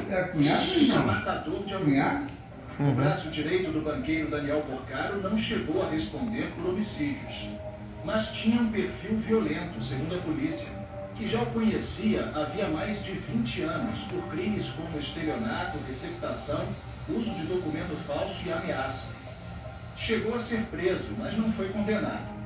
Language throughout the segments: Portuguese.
É cunhado, se não? matador de Cunhado? O braço direito do banqueiro Daniel Porcaro não chegou a responder por homicídios, mas tinha um perfil violento, segundo a polícia, que já o conhecia havia mais de 20 anos por crimes como estelionato, receptação, uso de documento falso e ameaça. Chegou a ser preso, mas não foi condenado.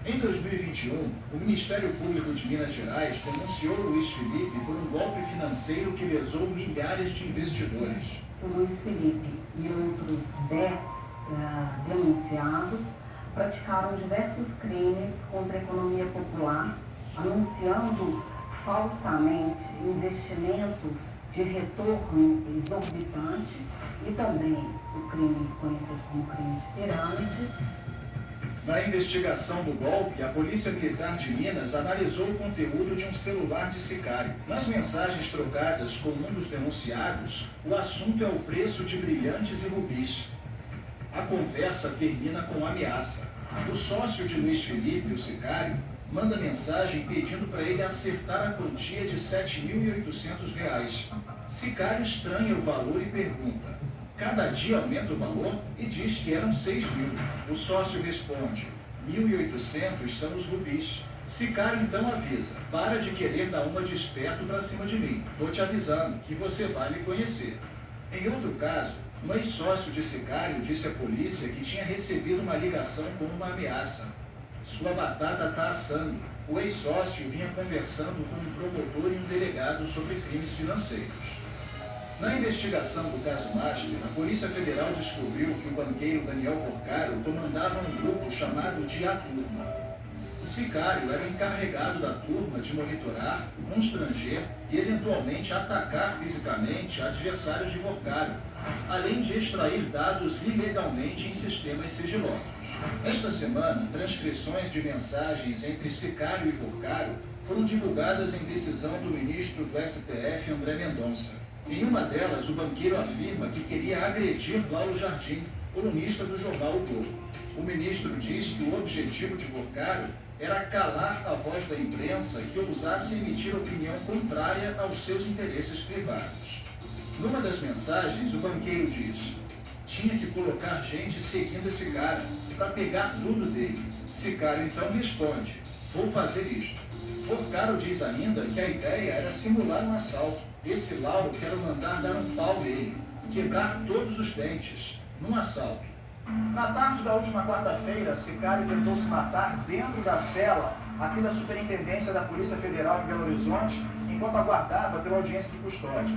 Em 2021, o Ministério Público de Minas Gerais denunciou Luiz Felipe por um golpe financeiro que lesou milhares de investidores. O Luiz Felipe e outros 10 denunciados praticaram diversos crimes contra a economia popular, anunciando falsamente investimentos de retorno exorbitante e também o crime conhecido como crime de pirâmide. Na investigação do golpe, a Polícia Militar de Minas analisou o conteúdo de um celular de Sicário. Nas mensagens trocadas com um dos denunciados, o assunto é o preço de brilhantes e rubis. A conversa termina com ameaça. O sócio de Luiz Felipe, o Sicário, manda mensagem pedindo para ele acertar a quantia de R$ 7.800. Sicário estranha o valor e pergunta: cada dia aumenta o valor? E diz que eram 6 mil. O sócio responde: 1.800 são os rubis. Sicário então avisa: para de querer dar uma de esperto pra cima de mim. Tô te avisando que você vai me conhecer. Em outro caso, um ex-sócio de Sicário disse à polícia que tinha recebido uma ligação com uma ameaça. Sua batata tá assando. O ex-sócio vinha conversando com um promotor e um delegado sobre crimes financeiros. Na investigação do caso Master, a Polícia Federal descobriu que o banqueiro Daniel Porcaro comandava um grupo chamado de A Turma. Sicário era o encarregado da turma de monitorar, constranger e eventualmente atacar fisicamente adversários de Porcaro, além de extrair dados ilegalmente em sistemas sigilosos. Esta semana, transcrições de mensagens entre Sicário e Porcaro foram divulgadas em decisão do ministro do STF, André Mendonça. Em uma delas, o banqueiro afirma que queria agredir Lauro Jardim, colunista do jornal O Globo. O ministro diz que o objetivo de Porcaro era calar a voz da imprensa que ousasse emitir opinião contrária aos seus interesses privados. Numa das mensagens, o banqueiro diz: tinha que colocar gente seguindo esse cara, para pegar tudo dele. Sicário então responde: vou fazer isto. Porcaro diz ainda que a ideia era simular um assalto. Esse Lauro quero mandar dar um pau nele, quebrar todos os dentes, num assalto. Na tarde da última quarta-feira, Sicário tentou se matar dentro da cela aqui da Superintendência da Polícia Federal em Belo Horizonte, enquanto aguardava pela audiência de custódia.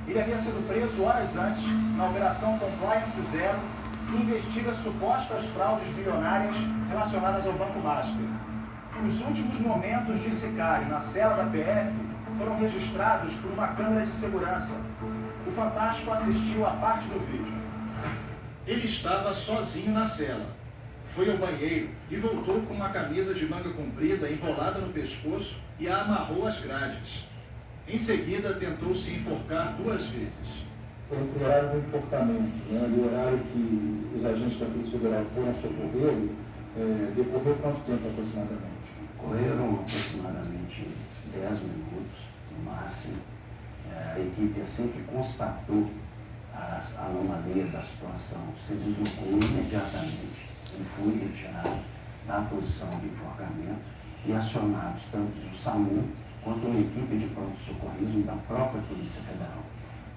Ele havia sido preso horas antes, na Operação Compliance Zero, que investiga supostas fraudes bilionárias relacionadas ao Banco Master. Os últimos momentos de Sicário na cela da PF foram registrados por uma câmera de segurança. O Fantástico assistiu a parte do vídeo. Ele estava sozinho na cela. Foi ao banheiro e voltou com uma camisa de manga comprida enrolada no pescoço e a amarrou às grades. Em seguida, tentou se enforcar 2 vezes. Foi o horário do enforcamento, né? O horário que os agentes da Polícia Federal foram socorrê-lo, decorreu quanto tempo aproximadamente? Correram aproximadamente 10 minutos, no máximo. A equipe, assim que constatou a anomalia da situação, se deslocou imediatamente e foi retirado da posição de enforcamento e acionados tanto o SAMU quanto uma equipe de pronto-socorrismo da própria Polícia Federal,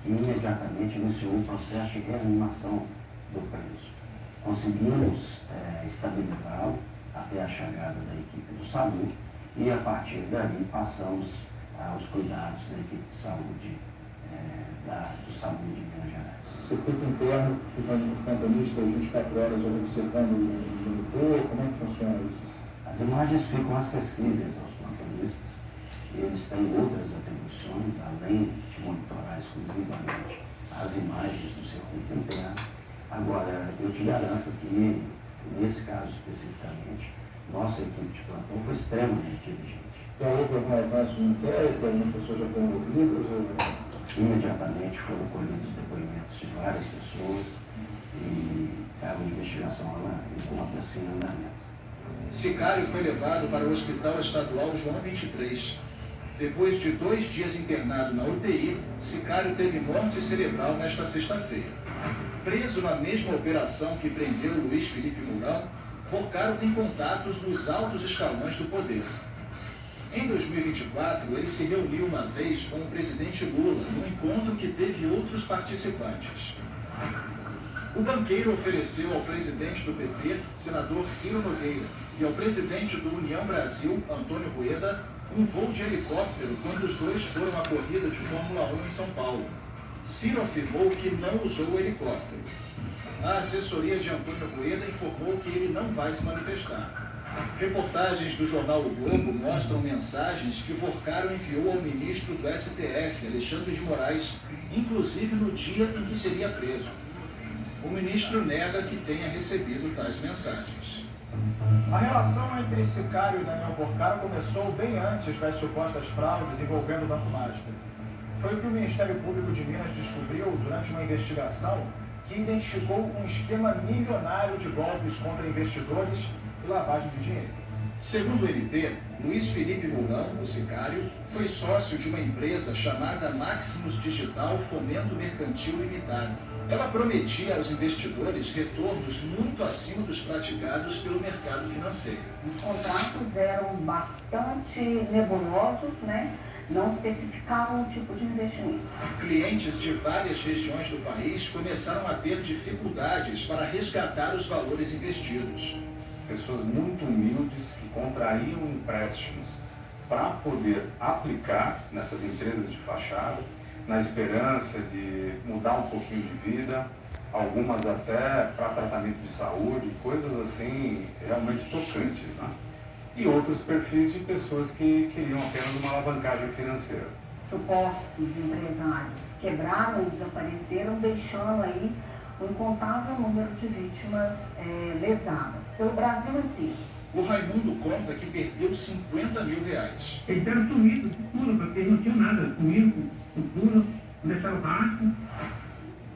que imediatamente iniciou o processo de reanimação do preso. Conseguimos estabilizá-lo até a chegada da equipe do SAMU e, a partir daí, passamos aos cuidados da equipe de saúde do SAMU de Minas Gerais. Circuito interno, ficando os plantonistas 24 horas observando o monitor, como é que funciona isso? As imagens ficam acessíveis aos plantonistas. Eles têm outras atribuições, além de monitorar exclusivamente as imagens do circuito interno. Agora, eu te garanto que, nesse caso especificamente, nossa equipe de plantão foi extremamente diligente. Já houve algum avanço no inquérito? Algumas pessoas já foram ouvidas? Imediatamente foram colhidos depoimentos de várias pessoas e a investigação encontra-se em andamento. Sicário foi levado para o Hospital Estadual João 23. Depois de 2 dias internado na UTI, Sicário teve morte cerebral nesta sexta-feira. Preso na mesma operação que prendeu Luiz Felipe Mourão, Forcaro tem contatos nos altos escalões do poder. Em 2024, ele se reuniu uma vez com o presidente Lula, num encontro que teve outros participantes. O banqueiro ofereceu ao presidente do PT, senador Ciro Nogueira, e ao presidente do União Brasil, Antônio Rueda, um voo de helicóptero quando os dois foram à corrida de Fórmula 1 em São Paulo. Ciro afirmou que não usou o helicóptero. A assessoria de Antônio Rueda informou que ele não vai se manifestar. Reportagens do jornal O Globo mostram mensagens que Forcaro enviou ao ministro do STF, Alexandre de Moraes, inclusive no dia em que seria preso. O ministro nega que tenha recebido tais mensagens. A relação entre Sicário e Daniel Forcaro começou bem antes das supostas fraudes envolvendo o Banco Master. Foi o que o Ministério Público de Minas descobriu durante uma investigação que identificou um esquema milionário de golpes contra investidores e lavagem de dinheiro. Segundo o MP, Luiz Felipe Mourão, o Sicário, foi sócio de uma empresa chamada Maximus Digital Fomento Mercantil Limitada. Ela prometia aos investidores retornos muito acima dos praticados pelo mercado financeiro. Os contratos eram bastante nebulosos, né? Não especificavam o tipo de investimento. Clientes de várias regiões do país começaram a ter dificuldades para resgatar os valores investidos. Pessoas muito humildes que contraíam empréstimos para poder aplicar nessas empresas de fachada, na esperança de mudar um pouquinho de vida, algumas até para tratamento de saúde, coisas assim realmente tocantes, né? E outros perfis de pessoas que queriam apenas uma alavancagem financeira. Supostos empresários quebraram e desapareceram, deixando aí um incontável número de vítimas lesadas pelo Brasil inteiro. O Raimundo conta que perdeu 50 mil reais. Eles eram sumidos de tudo, porque eles não tinham nada, sumiram com tudo, não deixaram rastro.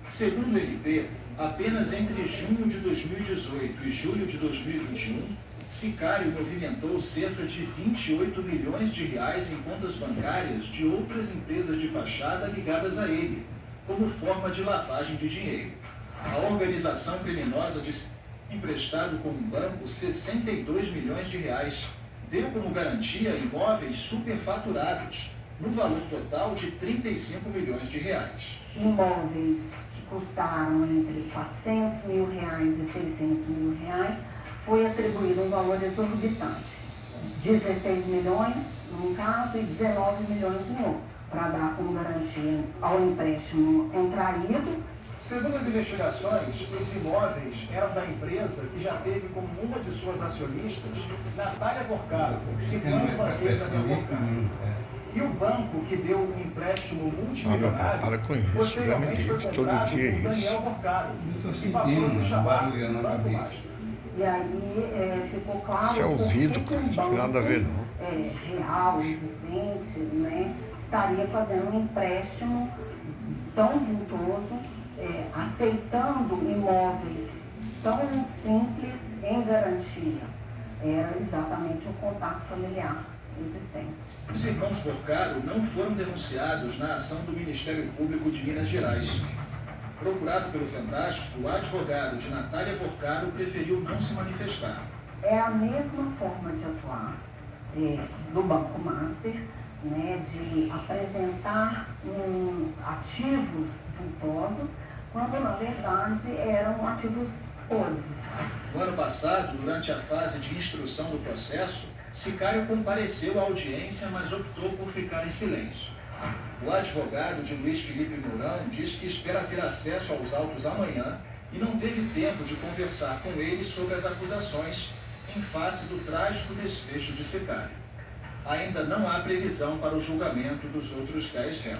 Segundo o MP, apenas entre junho de 2018 e julho de 2021, Sicário movimentou cerca de 28 milhões de reais em contas bancárias de outras empresas de fachada ligadas a ele, como forma de lavagem de dinheiro. A organização criminosa disse emprestado com um banco 62 milhões de reais, deu como garantia imóveis superfaturados, no valor total de 35 milhões de reais. Imóveis que custaram entre 400 mil reais e 600 mil reais, foi atribuído um valor exorbitante, 16 milhões num caso e 19 milhões em outro, para dar como garantia ao empréstimo contraído. Segundo as investigações, os imóveis eram da empresa que já teve como uma de suas acionistas Natália Forcaro, irmã do banqueiro Daniel Forcaro. E o banco que deu um empréstimo multimilionário, posteriormente foi comprado por Daniel Forcaro, que passou a se chamar Banco Master. E aí ficou claro Isso é ouvido, que um não tem nada a ver, não. Real, existente, né, estaria fazendo um empréstimo tão vultoso, aceitando imóveis tão simples em garantia. Era exatamente o contato familiar existente. Os irmãos Forcaro não foram denunciados na ação do Ministério Público de Minas Gerais. Procurado pelo Fantástico, o advogado de Natália Forcaro preferiu não se manifestar. É a mesma forma de atuar do Banco Master, né, de apresentar ativos vultosos, quando na verdade eram ativos podres. No ano passado, durante a fase de instrução do processo, Sicário compareceu à audiência, mas optou por ficar em silêncio. O advogado de Luiz Felipe Mourão diz que espera ter acesso aos autos amanhã e não teve tempo de conversar com ele sobre as acusações em face do trágico desfecho de Sicário. Ainda não há previsão para o julgamento dos outros 10 réus.